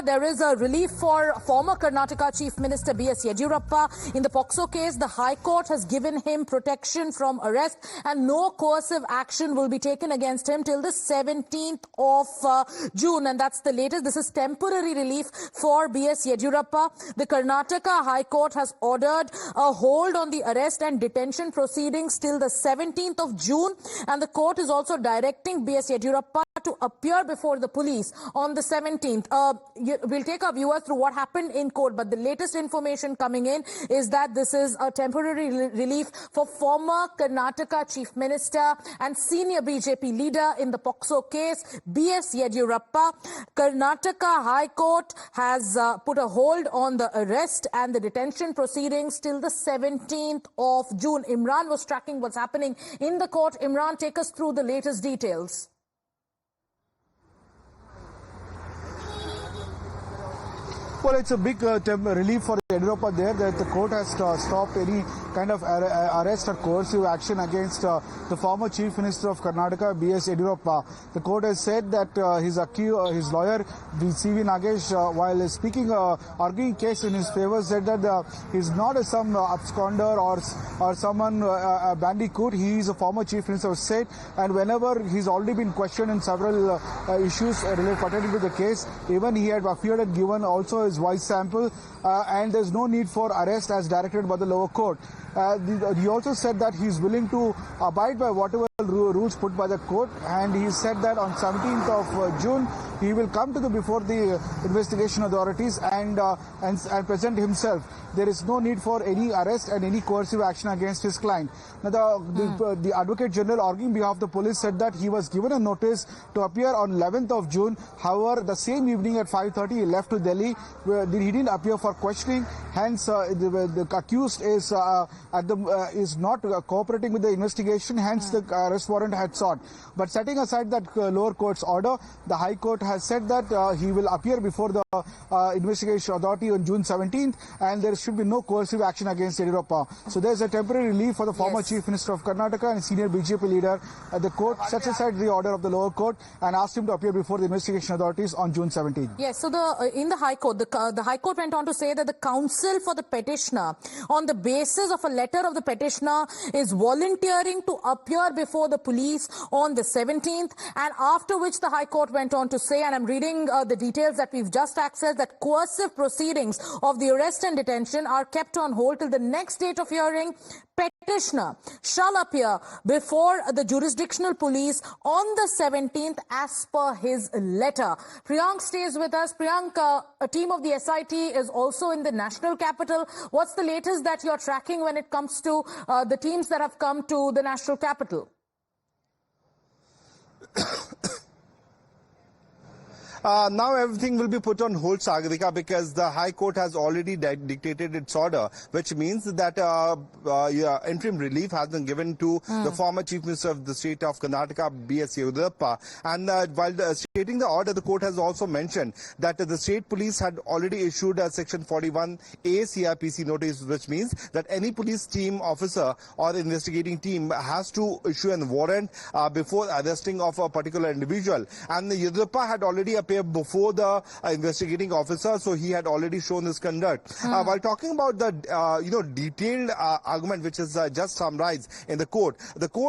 There is a relief for former Karnataka Chief Minister B.S. Yediyurappa. In the POCSO case, the High Court has given him protection from arrest and no coercive action will be taken against him till the 17th of June. And that's the latest. This is temporary relief for B.S. Yediyurappa. The Karnataka High Court has ordered a hold on the arrest and detention proceedings till the 17th of June. And the court is also directing B.S. Yediyurappa to appear before the police on the 17th. We'll take our viewers through what happened in court, but the latest information coming in is that this is a temporary relief for former Karnataka Chief Minister and senior BJP leader in the POCSO case, B.S. Yediyurappa. Karnataka High Court has put a hold on the arrest and the detention proceedings till the 17th of June. Imran was tracking what's happening in the court. Imran, take us through the latest details. Well, it's a big relief for Yediyurappa there that the court has stopped any kind of arrest or coercive action against the former Chief Minister of Karnataka, B.S. Yediyurappa. The court has said that his lawyer, C.V. Nagesh, while speaking, arguing case in his favor, said that he's not some absconder or someone, a bandicoot. He is a former Chief Minister of State, and whenever he's already been questioned in several issues related pertaining to the case, even he had appeared and given also his voice sample, and there's no need for arrest as directed by the lower court. He also said that he's willing to abide by whatever rules put by the court, and he said that on 17th of June he will come to before the investigation authorities and present himself. There is no need for any arrest and any coercive action against his client. Now, the Advocate General arguing on behalf of the police said that he was given a notice to appear on 11th of June. However, the same evening at 5:30 he left to Delhi. He didn't appear for questioning. Hence, the accused is not cooperating with the investigation. Hence, the arrest warrant had sought. But setting aside that lower court's order, the High Court has said that he will appear before the investigation authority on June 17th, and there should be no coercive action against Yediyurappa. So there's a temporary relief for the former Chief Minister of Karnataka and senior BJP leader. The court sets aside the order of the lower court and asked him to appear before the investigation authorities on June 17th. Yes, so in the High Court, the High Court went on to say that the counsel for the petitioner, on the basis of a letter of the petitioner, is volunteering to appear before the police on the 17th, and after which the High Court went on to say, and I'm reading the details that we've just accessed, that coercive proceedings of the arrest and detention are kept on hold till the next date of hearing. Petitioner shall appear before the jurisdictional police on the 17th as per his letter. Priyank stays with us. Priyank, a team of the SIT is also in the national capital. What's the latest that you're tracking when it comes to the teams that have come to the national capital? Now everything will be put on hold, Sagarika, because the High Court has already dictated its order, which means that interim relief has been given to the former Chief Minister of the state of Karnataka, B.S. Yediyurappa. And while stating the order, the court has also mentioned that the state police had already issued a Section 41A CRPC notice, which means that any police team officer or investigating team has to issue a warrant before arresting of a particular individual. And Yediyurappa had already appeared before the investigating officer, so he had already shown his conduct. While talking about the detailed argument which is just summarized in the court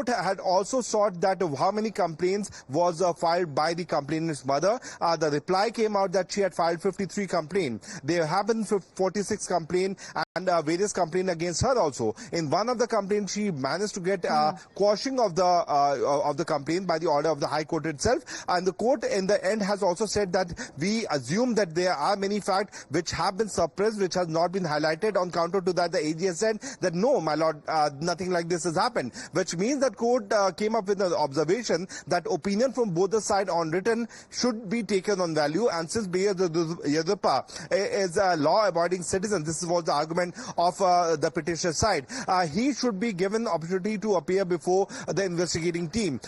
had also sought that how many complaints was filed by the complainant's mother. The reply came out that she had filed 53 complaints. There have been 46 complaints and various complaints against her also. In one of the complaints, she managed to get quashing of the complaint by the order of the High Court itself. And the court in the end has also said that we assume that there are many facts which have been suppressed, which has not been highlighted. On counter to that, the AG has said that no, my lord, nothing like this has happened, which means that court came up with an observation that opinion from both the side on written should be taken on value. And since B.S. Yediyurappa is a law-abiding citizen, this was the argument of the petitioner side, he should be given opportunity to appear before the investigating team.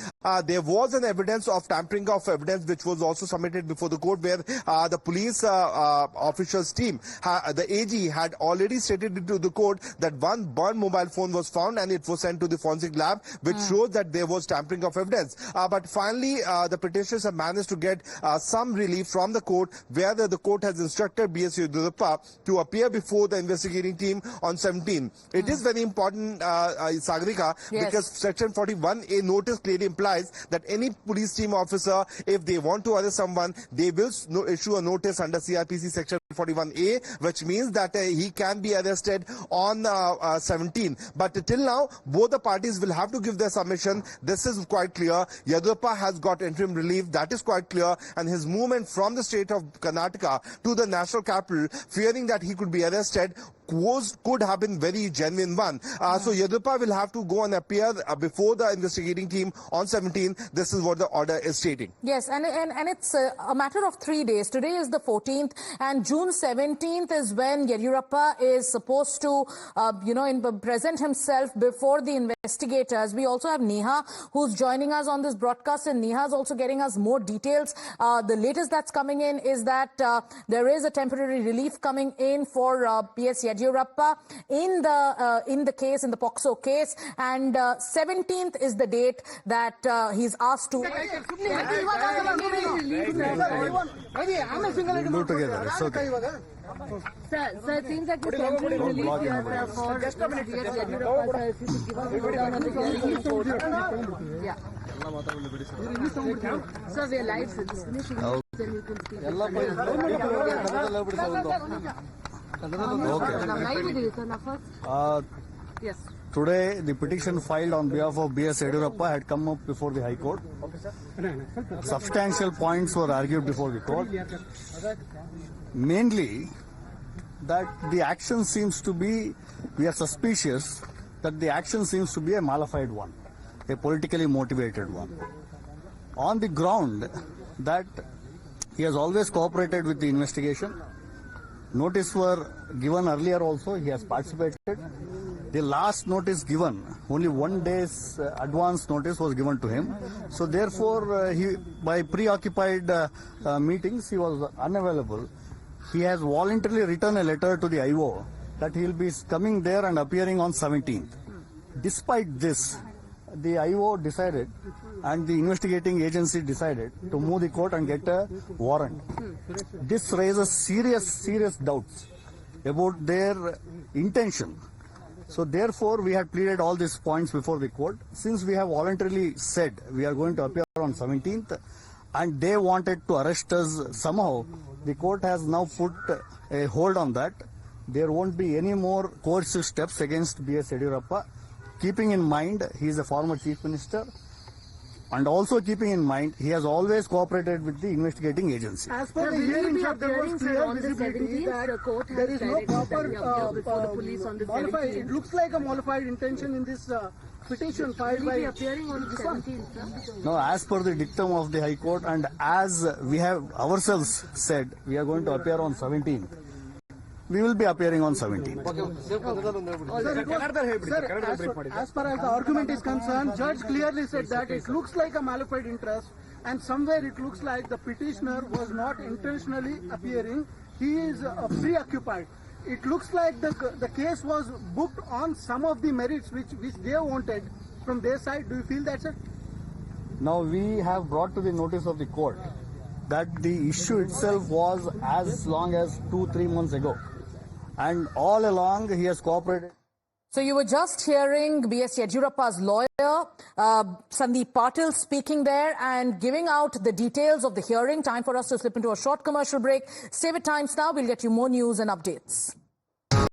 There was an evidence of tampering of evidence which was also submitted before the court, where the police officers team, the AG had already stated to the court that one burned mobile phone was found and it was sent to the forensic lab, which shows that there was tampering of evidence. But finally, the petitioners have managed to get some relief from the court, where the court has instructed B.S. Yediyurappa to appear before the investigating team on 17. It is very important, Sagarika, Yes. because Section 41A notice clearly implies that any police team officer, if they want to arrest someone, they will issue a notice under CRPC Section 41A, which means that he can be arrested on 17. But till now, both the parties will have to give their submission. This is quite clear. Yediyurappa has got interim relief. That is quite clear. And his movement from the state of Karnataka to the national capital, fearing that he could be arrested, could have been very genuine one. So Yediyurappa will have to go and appear before the investigating team on 17. This is what the order is stating. Yes, and it's a matter of 3 days. Today is the 14th, and June 17th is when Yediyurappa is supposed to, present himself before the investigators. We also have Neha, who's joining us on this broadcast, and Neha is also getting us more details. The latest that's coming in is that there is a temporary relief coming in for B.S. Yediyurappa in the case, in the POCSO case, and 17th is the date that he's asked to. Do together. It's okay. Sir, it seems that the temporary relief here for B.S. Yediyurappa, sir, if you could give us a rundown on the hearing report. Yeah. Sir, we are live, sir. Just finishing. Then you can speak. Okay. Live with you, sir. Now first. Yes. Today, the petition filed on behalf of B.S. Yediyurappa had come up before the High Court. Substantial points were argued before the court. Mainly, that the action seems to be, we are suspicious that the action seems to be a malified one, a politically motivated one. On the ground that he has always cooperated with the investigation. Notice were given earlier also, he has participated. The last notice given, only 1 day's advance notice was given to him. So therefore, by preoccupied meetings, he was unavailable. He has voluntarily written a letter to the IO that he will be coming there and appearing on 17th. Despite this, the IO decided and the investigating agency decided to move the court and get a warrant. This raises serious doubts about their intention. So therefore, we had pleaded all these points before the court. Since we have voluntarily said we are going to appear on 17th and they wanted to arrest us somehow, the court has now put a hold on that. There won't be any more coercive steps against B.S. Yediyurappa, keeping in mind he is a former chief minister, and also keeping in mind he has always cooperated with the investigating agency. As per the Will you hearing, be sir, there appearing, was sir, clear on the visibility 17th? that The court has there is no directed that proper we appear before the police on the modified. 17th. It looks like a modified intention in this petition filed Will by. you be appearing on the 17th, sir? Now, as per the dictum of the High Court and as we have ourselves said, we are going to appear on 17th. We will be appearing on 17th. As far as the argument is concerned, judge clearly said that it looks like a malified interest, and somewhere it looks like the petitioner was not intentionally appearing. He is preoccupied. It looks like the case was booked on some of the merits which they wanted from their side. Do you feel that, sir? Now, we have brought to the notice of the court that the issue itself was as long as 2-3 months ago. And all along, he has cooperated. So you were just hearing B.S. Yediyurappa's lawyer, Sandeep Patil, speaking there and giving out the details of the hearing. Time for us to slip into a short commercial break. Stay with Times Now. We'll get you more news and updates.